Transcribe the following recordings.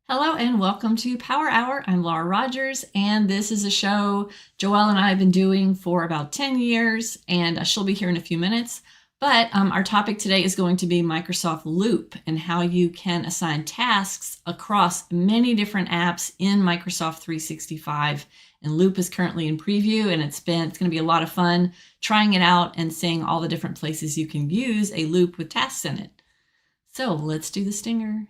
Hello and welcome to Power Hour. I'm Laura Rogers, and this is a show Joelle and I have been doing for about 10 years, and she'll be here in a few minutes. But our topic today is going to be Microsoft Loop and how you can assign tasks across many different apps in Microsoft 365. And Loop is currently in preview, and it's going to be a lot of fun trying it out and seeing all the different places you can use a loop with tasks in it. So let's do the stinger.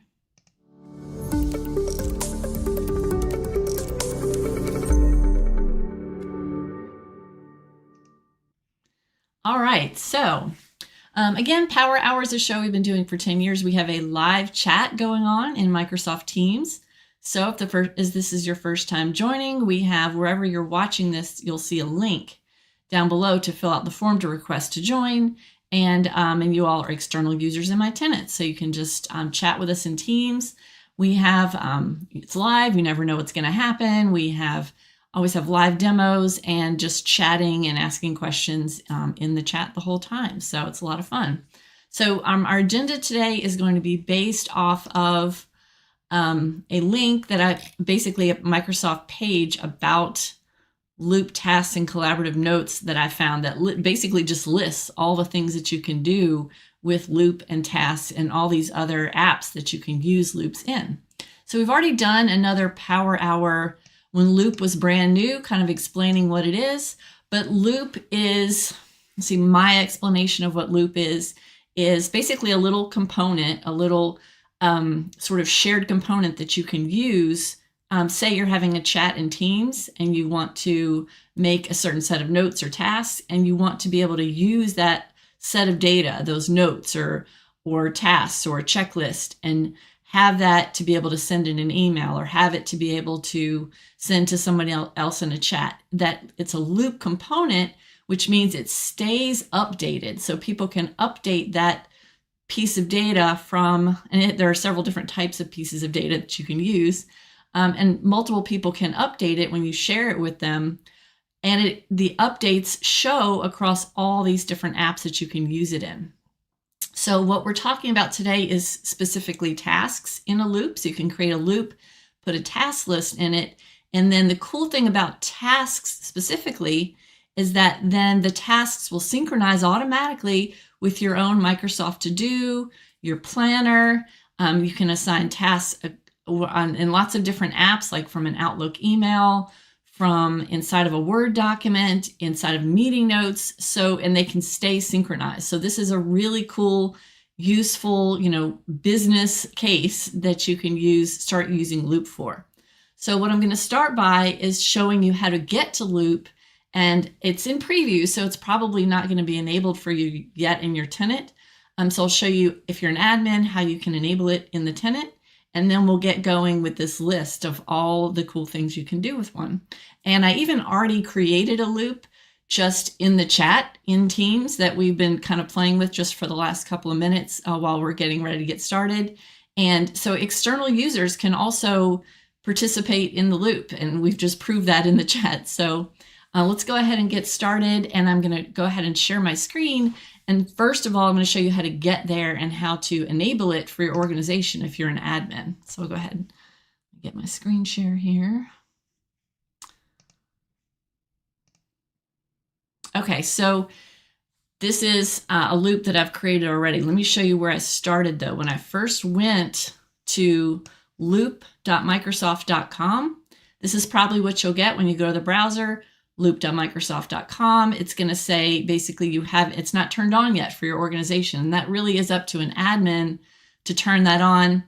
All right, so again, Power Hour is a show we've been doing for 10 years. We have a live chat going on in Microsoft Teams. So if this is your first time joining, we have, wherever you're watching this, you'll see a link down below to fill out the form to request to join. And you all are external users in my tenant, so you can just chat with us in Teams. We have, it's live, you never know what's going to happen. We always have live demos and just chatting and asking questions in the chat the whole time. So it's a lot of fun. So our agenda today is going to be based off of a link that basically a Microsoft page about Loop tasks and collaborative notes that I found that basically just lists all the things that you can do with Loop and tasks and all these other apps that you can use loops in. So we've already done another Power Hour when Loop was brand new, kind of explaining what it is. But Loop is, my explanation of what Loop is basically a little component, a little sort of shared component that you can use. Say you're having a chat in Teams and you want to make a certain set of notes or tasks, and you want to be able to use that set of data, those notes or tasks or a checklist, and have that to be able to send in an email or have it to be able to send to somebody else in a chat. That it's a Loop component, which means it stays updated. So people can update that piece of data there are several different types of pieces of data that you can use. And multiple people can update it when you share it with them. And the updates show across all these different apps that you can use it in. So what we're talking about today is specifically tasks in a loop. So you can create a loop, put a task list in it. And then the cool thing about tasks specifically is that then the tasks will synchronize automatically with your own Microsoft To Do, your planner. You can assign tasks in lots of different apps, like from an Outlook email, from inside of a Word document, inside of meeting notes. And they can stay synchronized. So this is a really cool, useful, business case that you can start using Loop for. So what I'm going to start by is showing you how to get to Loop, and it's in preview, so it's probably not going to be enabled for you yet in your tenant. So I'll show you, if you're an admin, how you can enable it in the tenant. And then we'll get going with this list of all the cool things you can do with one. And I even already created a loop just in the chat in Teams that we've been kind of playing with just for the last couple of minutes while we're getting ready to get started. And so external users can also participate in the loop, and we've just proved that in the chat. So let's go ahead and get started, and I'm going to go ahead and share my screen. And first of all, I'm going to show you how to get there and how to enable it for your organization if you're an admin. So I'll go ahead and get my screen share here. Okay, so this is a loop that I've created already. Let me show you where I started though. When I first went to loop.microsoft.com, this is probably what you'll get when you go to the browser. Loop.microsoft.com. It's going to say basically it's not turned on yet for your organization. And that really is up to an admin to turn that on.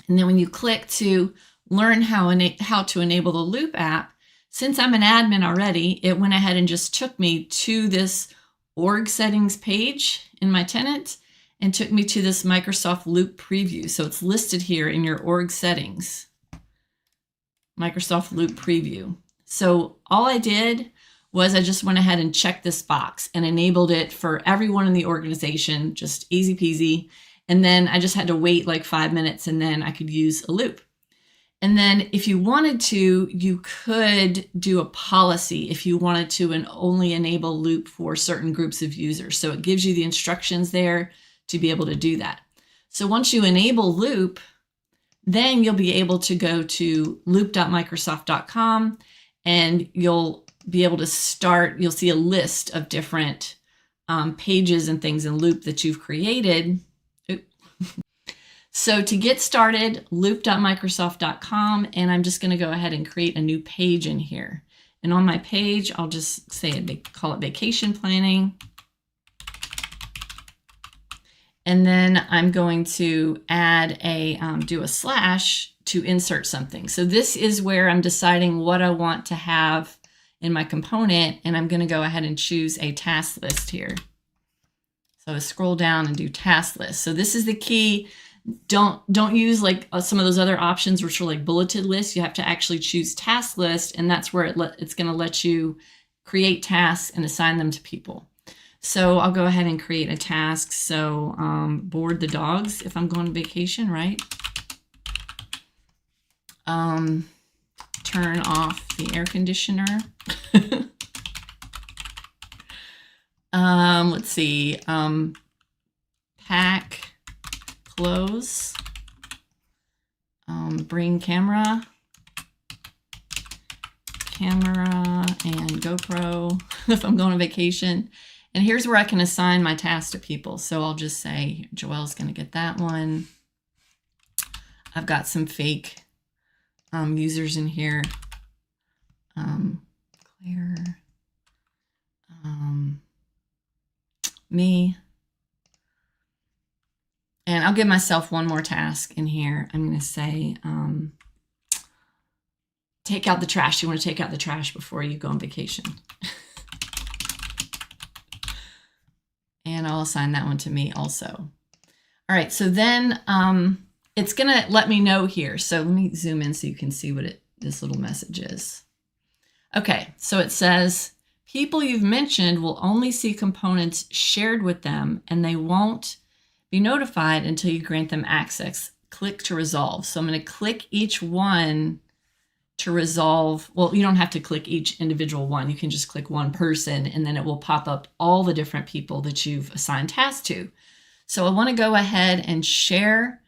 And then when you click to learn how to enable the Loop app, since I'm an admin already, it went ahead and just took me to this org settings page in my tenant and took me to this Microsoft Loop preview. So it's listed here in your org settings, Microsoft Loop preview. So all I did was I just went ahead and checked this box and enabled it for everyone in the organization, just easy peasy. And then I just had to wait like 5 minutes, and then I could use a loop. And then if you wanted to, you could do a policy if you wanted to and only enable Loop for certain groups of users. So it gives you the instructions there to be able to do that. So once you enable Loop, then you'll be able to go to loop.microsoft.com and you'll be able to start, you'll see a list of different pages and things in Loop that you've created. So to get started, loop.microsoft.com, and I'm just going to go ahead and create a new page in here. And on my page, I'll just say, call it vacation planning. And then I'm going to add do a slash to insert something. So this is where I'm deciding what I want to have in my component, and I'm going to go ahead and choose a task list here. So I scroll down and do task list. So this is the key. Don't use like some of those other options which are like bulleted lists. You have to actually choose task list, and that's where it's going to let you create tasks and assign them to people. So I'll go ahead and create a task. So board the dogs if I'm going on vacation, right? Turn off the air conditioner. Let's see. Pack clothes. Bring camera and GoPro if I'm going on vacation. And here's where I can assign my tasks to people. So I'll just say, Joelle's going to get that one. I've got some fake users in here. Claire. Me. And I'll give myself one more task in here. I'm going to say, take out the trash. You want to take out the trash before you go on vacation. And I'll assign that one to me also. All right, so then it's going to let me know here. So let me zoom in so you can see what this little message is. Okay, so it says, people you've mentioned will only see components shared with them, and they won't be notified until you grant them access. Click to resolve. So I'm going to click each one to resolve. Well, you don't have to click each individual one. You can just click one person, and then it will pop up all the different people that you've assigned tasks to. So I want to go ahead and share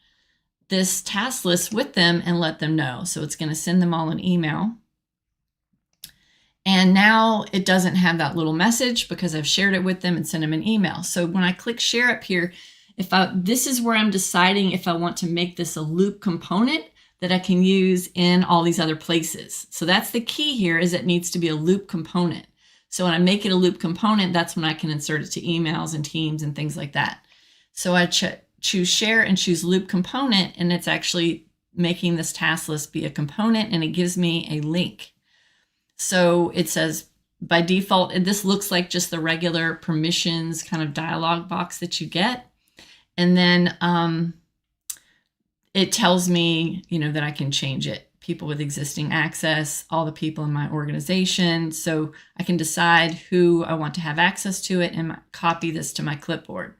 this task list with them and let them know. So it's going to send them all an email. And now it doesn't have that little message because I've shared it with them and sent them an email. So when I click share up here, this is where I'm deciding if I want to make this a loop component that I can use in all these other places. So that's the key here, is it needs to be a loop component. So when I make it a loop component, that's when I can insert it to emails and Teams and things like that. So I choose share and choose loop component, and it's actually making this task list be a component, and it gives me a link. So it says by default, and this looks like just the regular permissions kind of dialog box that you get. And then it tells me, that I can change it. People with existing access, all the people in my organization. So I can decide who I want to have access to it and copy this to my clipboard.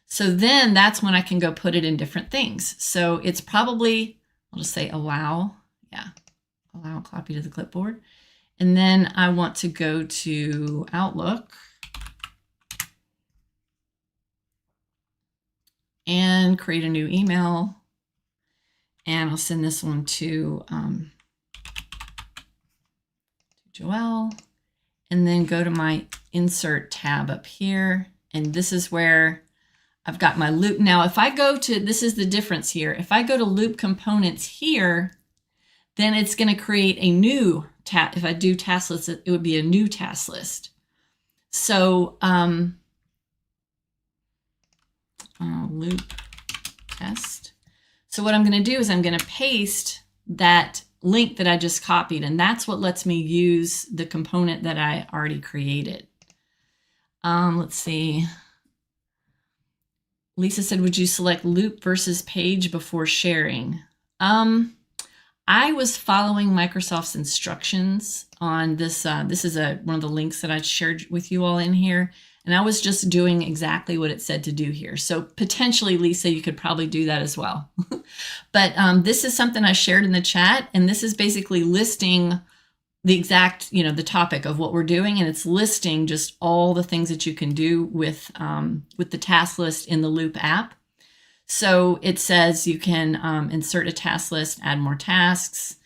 So then that's when I can go put it in different things. So it's probably, I'll just say allow. Yeah, allow copy to the clipboard. And then I want to go to Outlook and create a new email. And I'll send this one to Joelle, and then go to my insert tab up here. And this is where I've got my loop. Now, if I go to, this is the difference here. If I go to loop components here, then it's going to create a new tab. If I do task list, it would be a new task list. So loop test. So what I'm going to do is I'm going to paste that link that I just copied, and that's what lets me use the component that I already created. Let's see. Lisa said, would you select loop versus page before sharing? I was following Microsoft's instructions on this. This is one of the links that I shared with you all in here. And I was just doing exactly what it said to do here. So potentially, Lisa, you could probably do that as well. But this is something I shared in the chat. And this is basically listing the exact, the topic of what we're doing. And it's listing just all the things that you can do with the task list in the Loop app. So it says you can insert a task list, add more tasks.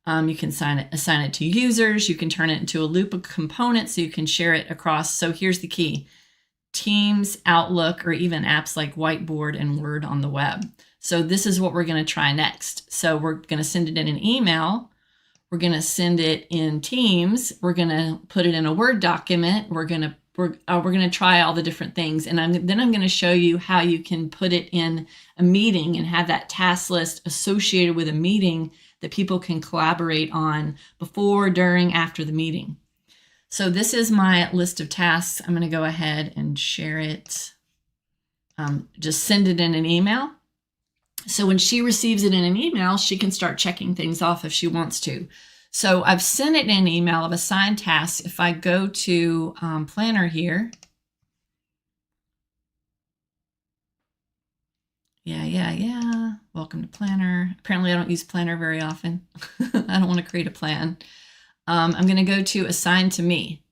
You can assign it to users. You can turn it into a loop of components so you can share it across. So here's the key: Teams, Outlook, or even apps like Whiteboard and Word on the web. So this is what we're going to try next. So we're going to send it in an email. We're going to send it in Teams. We're going to put it in a Word document. We're going to try all the different things. And then I'm going to show you how you can put it in a meeting and have that task list associated with a meeting that people can collaborate on before, during, after the meeting. So this is my list of tasks. I'm going to go ahead and share it. Just send it in an email. So when she receives it in an email, she can start checking things off if she wants to. So I've sent it in an email of assigned tasks. If I go to Planner here, yeah. Welcome to Planner. Apparently I don't use Planner very often. I don't want to create a plan. I'm going to go to Assign to Me.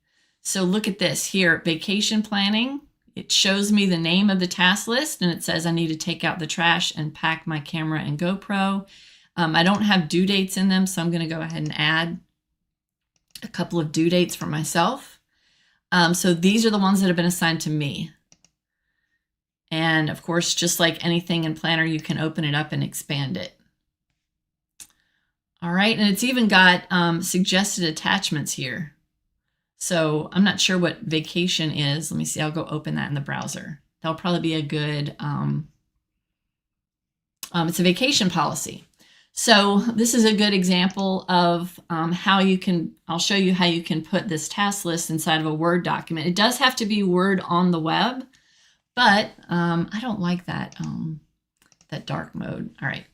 So look at this here, vacation planning. It shows me the name of the task list, and it says I need to take out the trash and pack my camera and GoPro. I don't have due dates in them, so I'm going to go ahead and add a couple of due dates for myself. So these are the ones that have been assigned to me. And of course, just like anything in Planner, you can open it up and expand it. All right, and it's even got suggested attachments here. So I'm not sure what vacation is. Let me see, I'll go open that in the browser. That'll probably be a good, it's a vacation policy. So this is a good example of how you can, I'll show you how you can put this task list inside of a Word document. It does have to be Word on the web, but I don't like that, that dark mode. All right,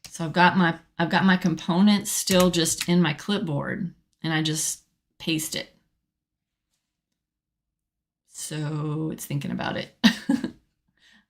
so I've got my components still just in my clipboard, and I just paste it. So it's thinking about it.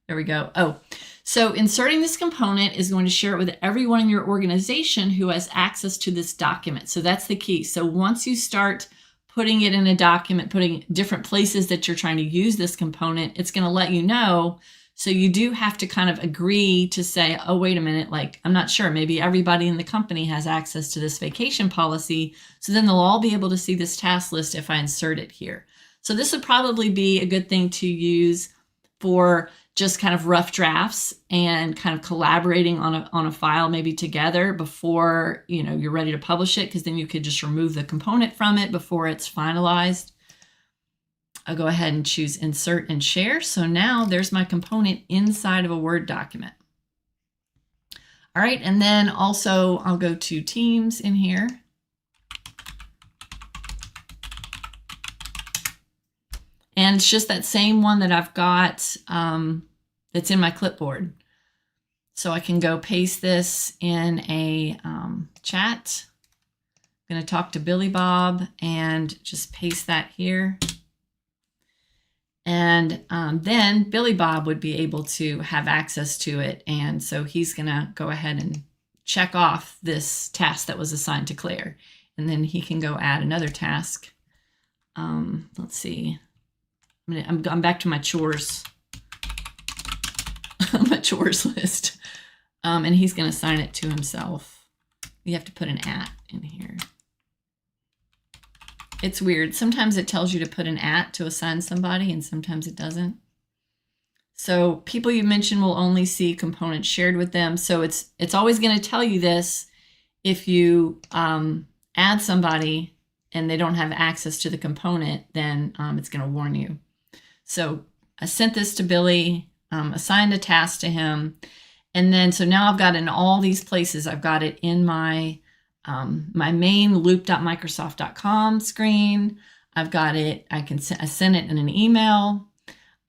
There we go. Oh, so inserting this component is going to share it with everyone in your organization who has access to this document. So that's the key. So once you start putting it in a document, putting different places that you're trying to use this component, it's going to let you know. So you do have to kind of agree to say, oh, wait a minute, like, I'm not sure, maybe everybody in the company has access to this vacation policy. So then they'll all be able to see this task list if I insert it here. So this would probably be a good thing to use for just kind of rough drafts and kind of collaborating on a file maybe together before, you know, you're ready to publish it, because then you could just remove the component from it before it's finalized. I'll go ahead and choose Insert and Share. So now there's my component inside of a Word document. All right, and then also I'll go to Teams in here. And it's just that same one that I've got that's in my clipboard. So I can go paste this in a chat. I'm going to talk to Billy Bob and just paste that here. And then Billy Bob would be able to have access to it. And so he's going to go ahead and check off this task that was assigned to Claire. And then he can go add another task. Let's see. I'm back to my chores, my chores list. And he's going to assign it to himself. You have to put an @ in here. It's weird. Sometimes it tells you to put an @ to assign somebody, and sometimes it doesn't. So people you mentioned will only see components shared with them. So it's always going to tell you this if you add somebody and they don't have access to the component, then it's going to warn you. So I sent this to Billy, assigned a task to him, and then so now I've got it in all these places. I've got it in my my main loop.microsoft.com screen. I've got it, I send it in an email.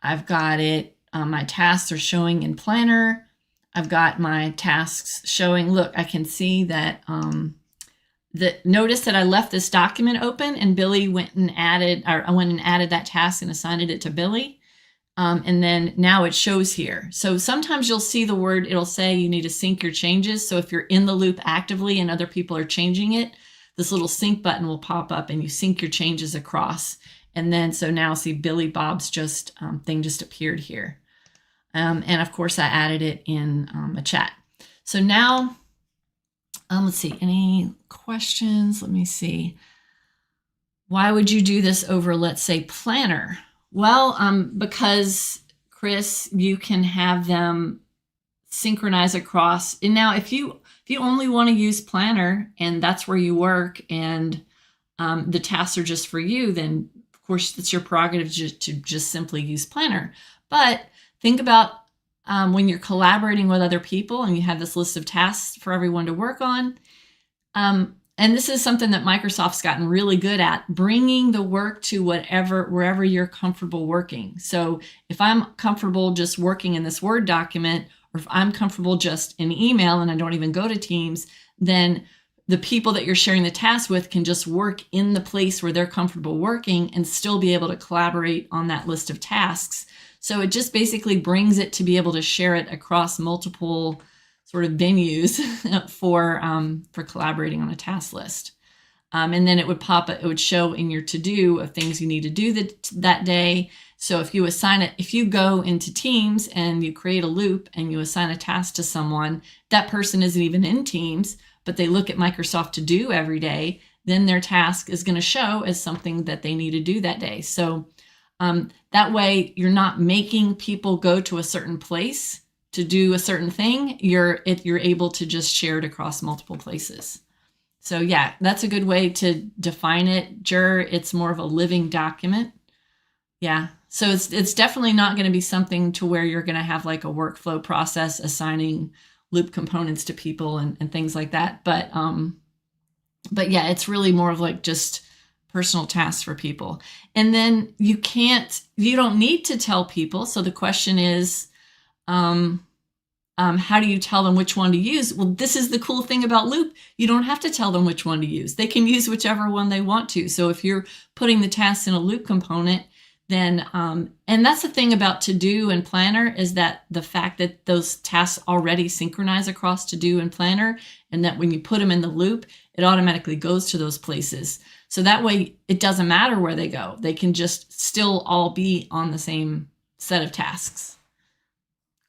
I've got it, my tasks are showing in Planner. I've got my tasks showing, look, I can see that, notice that I left this document open and Billy went and added, or I went and added that task and assigned it to Billy. And then now it shows here. So sometimes you'll see the word, it'll say you need to sync your changes. So if you're in the loop actively and other people are changing it, this little sync button will pop up and you sync your changes across. And then, so now see Billy Bob's thing just appeared here. And of course, I added it in a chat. So now, let's see, any questions? Let me see. Why would you do this over, let's say, Planner? Well, because Chris, you can have them synchronize across. And now if you only want to use Planner and that's where you work and the tasks are just for you, then of course it's your prerogative to just simply use Planner. But think about when you're collaborating with other people and you have this list of tasks for everyone to work on. And this is something that Microsoft's gotten really good at, bringing the work to wherever you're comfortable working. So if I'm comfortable just working in this Word document, or if I'm comfortable just in email and I don't even go to Teams, then the people that you're sharing the task with can just work in the place where they're comfortable working and still be able to collaborate on that list of tasks. So it just basically brings it to be able to share it across multiple sort of venues for collaborating on a task list. And then it would show in your to-do of things you need to do that day. So if you go into Teams and you create a loop and you assign a task to someone, that person isn't even in Teams, but they look at Microsoft To Do every day, then their task is going to show as something that they need to do that day. So that way you're not making people go to a certain place to do a certain thing. You're able to just share it across multiple places. So yeah, that's a good way to define it. It's more of a living document. Yeah, so it's definitely not going to be something to where you're going to have like a workflow process assigning loop components to people and things like that. But yeah, it's really more of like just personal tasks for people. And then you don't need to tell people. So the question is, how do you tell them which one to use? Well, this is the cool thing about Loop. You don't have to tell them which one to use. They can use whichever one they want to. So if you're putting the tasks in a Loop component, then, and that's the thing about To Do and Planner, is that the fact that those tasks already synchronize across To Do and Planner, and that when you put them in the Loop, it automatically goes to those places. So that way it doesn't matter where they go. They can just still all be on the same set of tasks.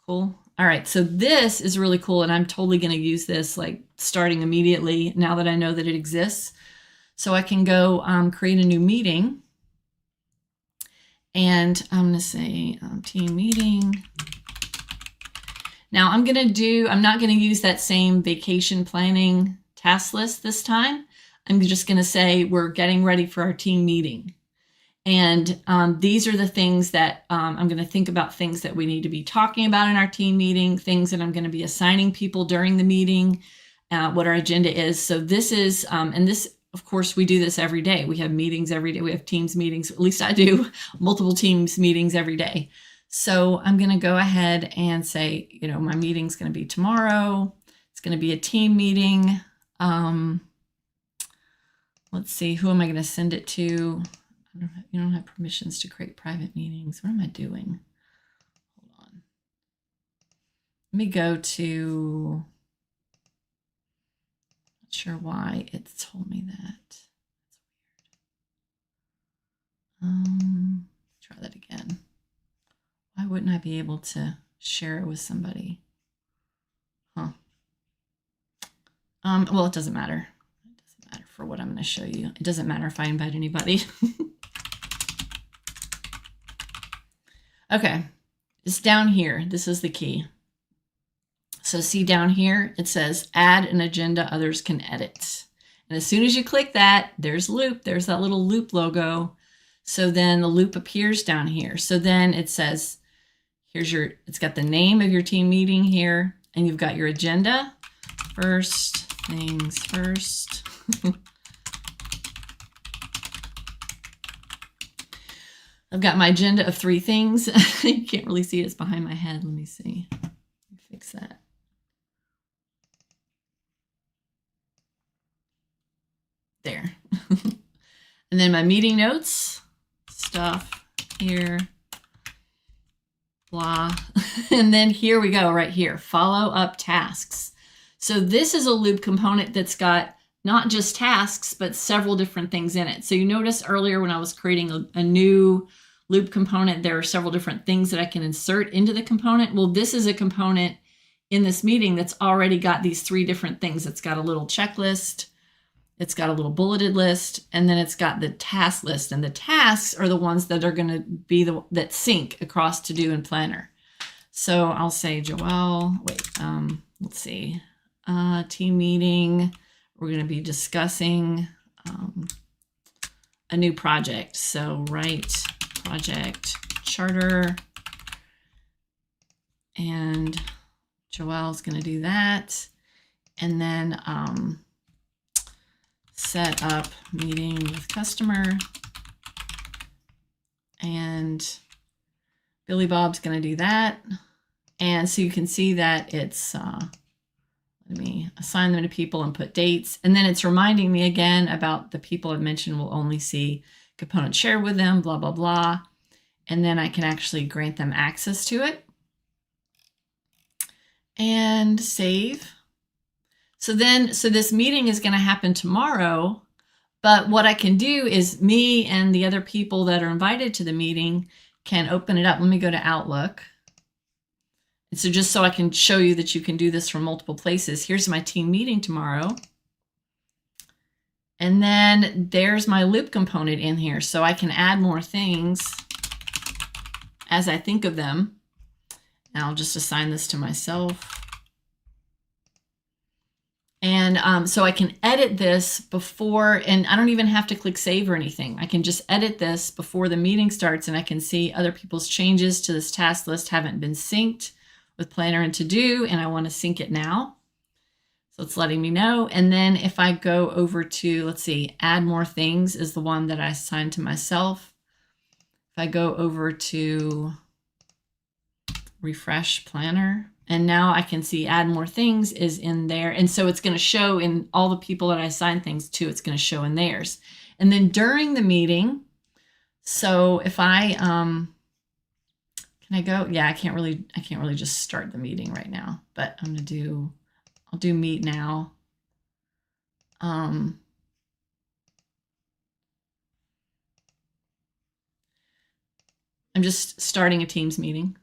Cool. All right, so this is really cool, and I'm totally going to use this like starting immediately now that I know that it exists. So I can go create a new meeting, and I'm going to say team meeting. Now I'm not going to use that same vacation planning task list this time. I'm just going to say we're getting ready for our team meeting. And these are the things that I'm going to think about, things that we need to be talking about in our team meeting, things that I'm going to be assigning people during the meeting, what our agenda is. So this is, and this, of course, we do this every day. We have meetings every day. We have Teams meetings, at least I do, multiple Teams meetings every day. So I'm going to go ahead and say, my meeting's going to be tomorrow. It's going to be a team meeting. Let's see, who am I going to send it to? You don't have permissions to create private meetings. What am I doing? Hold on. Let me go to, not sure why it told me that. That's weird. Try that again. Why wouldn't I be able to share it with somebody? Huh. Well, it doesn't matter. It doesn't matter for what I'm going to show you. It doesn't matter if I invite anybody. Okay, it's down here. This is the key. So see down here, it says add an agenda others can edit. And as soon as you click that, there's Loop. There's that little Loop logo. So then the Loop appears down here. So then it says, it's got the name of your team meeting here, and you've got your agenda. First things first. I've got my agenda of 3 things. You can't really see it. It's behind my head. Let me see. Let me fix that. There. And then my meeting notes, stuff here, blah. And then here we go, right here, follow up tasks. So this is a Loop component that's got not just tasks, but several different things in it. So you notice earlier when I was creating a new loop component, there are several different things that I can insert into the component. Well, this is a component in this meeting that's already got these 3 different things. It's got a little checklist, it's got a little bulleted list, and then it's got the task list. And the tasks are the ones that are going to be that sync across To Do and Planner. So I'll say, Joelle, let's see, team meeting. We're going to be discussing a new project. So write project charter, and Joelle's going to do that. And then set up meeting with customer, and Billy Bob's going to do that. And so you can see that it's, let me assign them to people and put dates. And then it's reminding me again about the people I've mentioned will only see components shared with them, blah, blah, blah. And then I can actually grant them access to it. And save. So this meeting is going to happen tomorrow, but what I can do is me and the other people that are invited to the meeting can open it up. Let me go to Outlook. And so just so I can show you that you can do this from multiple places, here's my team meeting tomorrow. And then there's my loop component in here. So I can add more things as I think of them. And I'll just assign this to myself. And so I can edit this before, and I don't even have to click save or anything. I can just edit this before the meeting starts, and I can see other people's changes to this task list haven't been synced with Planner and To Do, and I want to sync it now. So it's letting me know. And then if I go over to, let's see, add more things is the one that I assigned to myself. If I go over to refresh Planner, and now I can see add more things is in there. And so it's going to show in all the people that I assigned things to, it's going to show in theirs. And then during the meeting, so if I, can I go? Yeah, I can't really just start the meeting right now, but I'll do meet now. I'm just starting a Teams meeting.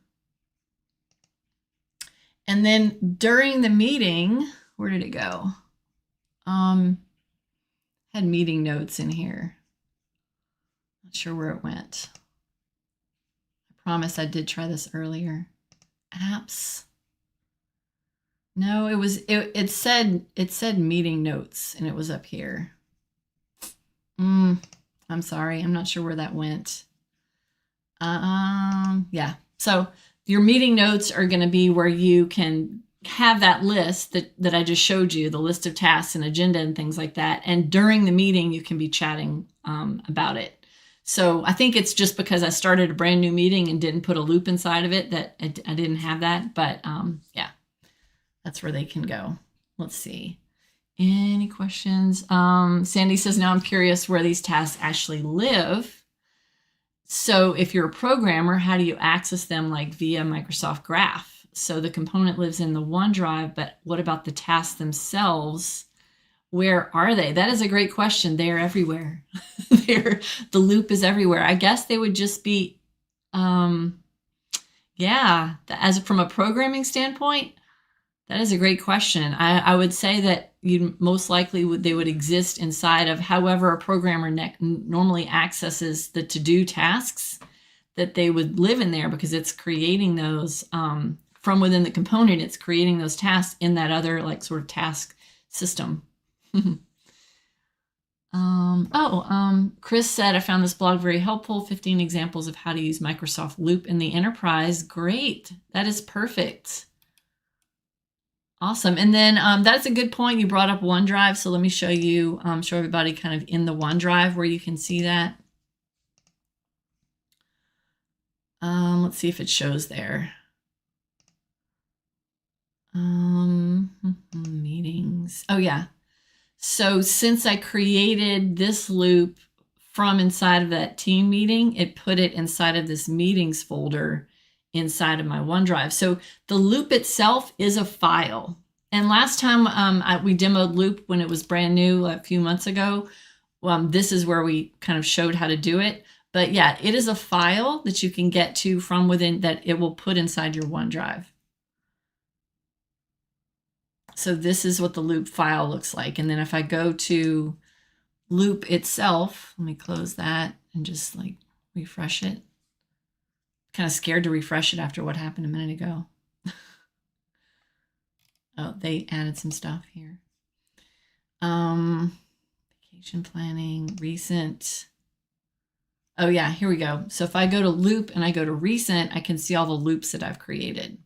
And then during the meeting, where did it go? Had meeting notes in here. Not sure where it went. I promise I did try this earlier. Apps. No, it said meeting notes, and it was up here. I'm sorry, I'm not sure where that went. Yeah. So your meeting notes are going to be where you can have that list that I just showed you, the list of tasks and agenda and things like that. And during the meeting, you can be chatting about it. So I think it's just because I started a brand new meeting and didn't put a loop inside of it that I didn't have that. But yeah, that's where they can go. Let's see. Any questions? Sandy says, now I'm curious where these tasks actually live. So if you're a programmer, how do you access them like via Microsoft Graph? So the component lives in the OneDrive, but what about the tasks themselves? Where are they? That is a great question. They're everywhere. The loop is everywhere. I guess they would just be, yeah, from a programming standpoint, that is a great question. I would say that you most likely they would exist inside of however a programmer normally accesses the to-do tasks, that they would live in there because it's creating those from within the component. It's creating those tasks in that other like sort of task system. Chris said, I found this blog very helpful. 15 examples of how to use Microsoft Loop in the enterprise. Great. That is perfect. Awesome. And then that's a good point. You brought up OneDrive. So let me show you, show everybody kind of in the OneDrive where you can see that. Let's see if it shows there. Meetings. Oh, yeah. So since I created this loop from inside of that team meeting, it put it inside of this meetings folder inside of my OneDrive. So the loop itself is a file. And last time we demoed Loop when it was brand new a few months ago, this is where we kind of showed how to do it. But yeah, it is a file that you can get to from within that it will put inside your OneDrive. So this is what the loop file looks like. And then if I go to loop itself, let me close that and just like refresh it. Kind of scared to refresh it after what happened a minute ago. Oh, they added some stuff here. Vacation planning, recent. Oh yeah, here we go. So if I go to loop and I go to recent, I can see all the loops that I've created.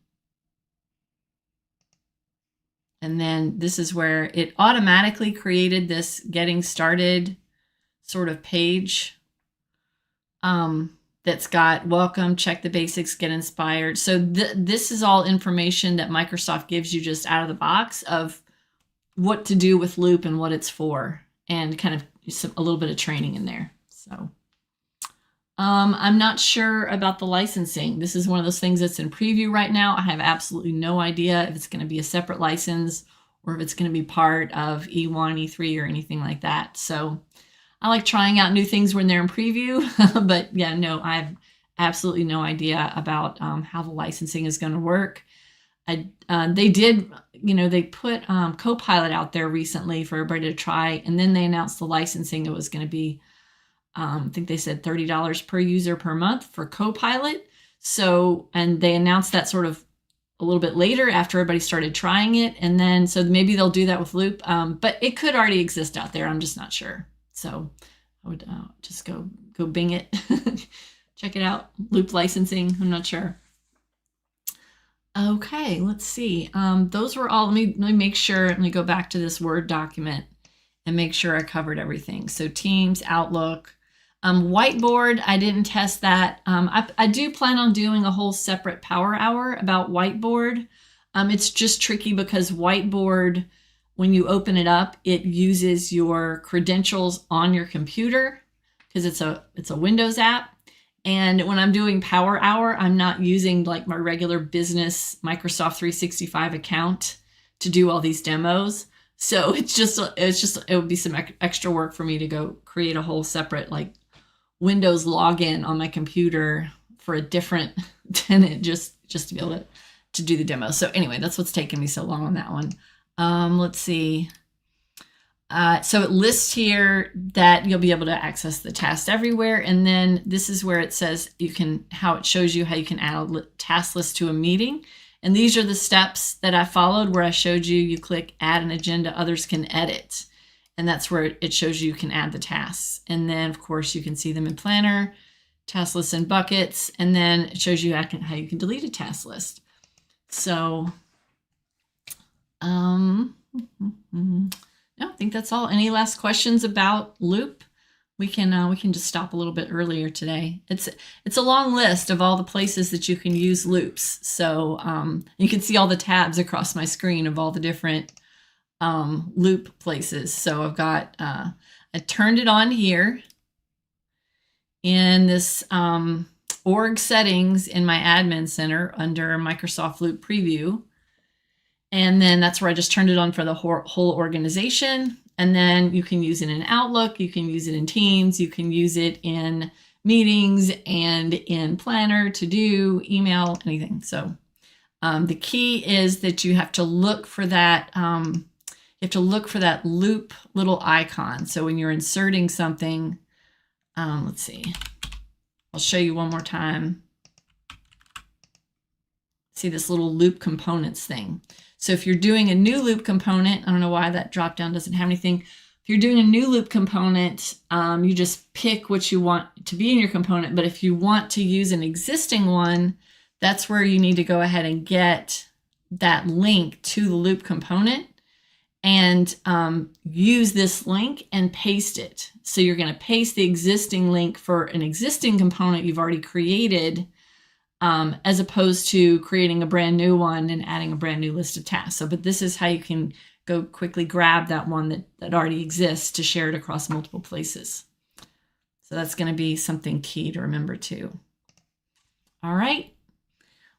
And then this is where it automatically created this getting started sort of page that's got welcome, check the basics, get inspired. So this is all information that Microsoft gives you just out of the box of what to do with Loop and what it's for, and kind of a little bit of training in there. So I'm not sure about the licensing. This is one of those things that's in preview right now. I have absolutely no idea if it's going to be a separate license or if it's going to be part of E1, E3, or anything like that. So I like trying out new things when they're in preview, but yeah, no, I have absolutely no idea about how the licensing is going to work. They did, they put Copilot out there recently for everybody to try, and then they announced the licensing. It was going to be, I think they said $30 per user per month for Copilot. So, and they announced that sort of a little bit later after everybody started trying it. And then, so maybe they'll do that with Loop, but it could already exist out there. I'm just not sure. So I would just go Bing it, check it out. Loop licensing, I'm not sure. Okay, let's see. Those were all, let me make sure, let me go back to this Word document and make sure I covered everything. So Teams, Outlook, Whiteboard, I didn't test that. I do plan on doing a whole separate power hour about Whiteboard. It's just tricky because Whiteboard, when you open it up, it uses your credentials on your computer because it's a Windows app. And when I'm doing Power Hour, I'm not using like my regular business Microsoft 365 account to do all these demos. So it would be some extra work for me to go create a whole separate like Windows login on my computer for a different tenant just to be able to do the demo. So anyway, that's what's taken me so long on that one. Let's see. So it lists here that you'll be able to access the task everywhere. And then this is where it says how it shows you how you can add a task list to a meeting. And these are the steps that I followed where I showed you click add an agenda, others can edit. And that's where it shows you can add the tasks. And then of course you can see them in Planner, task lists and buckets. And then it shows you how you can delete a task list. So, no, I think that's all. Any last questions about Loop? We can just stop a little bit earlier today. It's a long list of all the places that you can use loops. So you can see all the tabs across my screen of all the different loop places. So I've got I turned it on here in this org settings in my admin center under Microsoft Loop Preview. And then that's where I just turned it on for the whole organization. And then you can use it in Outlook, you can use it in Teams, you can use it in meetings and in Planner, to do, email, anything. So the key is that you have to look for that. You have to look for that loop little icon. So when you're inserting something, let's see, I'll show you one more time. See this little loop components thing. So if you're doing a new loop component, I don't know why that drop down doesn't have anything. If you're doing a new loop component, you just pick what you want to be in your component. But if you want to use an existing one, that's where you need to go ahead and get that link to the loop component and use this link and paste it. So you're going to paste the existing link for an existing component you've already created, as opposed to creating a brand new one and adding a brand new list of tasks. So, but this is how you can go quickly grab that one that already exists to share it across multiple places. So that's going to be something key to remember too. All right,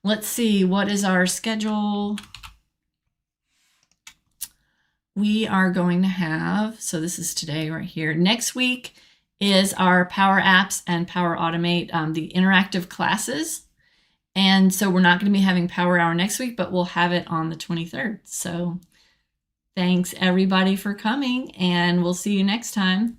let's see, what is our schedule? We are going to have, so this is today right here. Next week is our Power Apps and Power Automate, the interactive classes. And so we're not going to be having Power Hour next week, but we'll have it on the 23rd. So thanks everybody for coming, and we'll see you next time.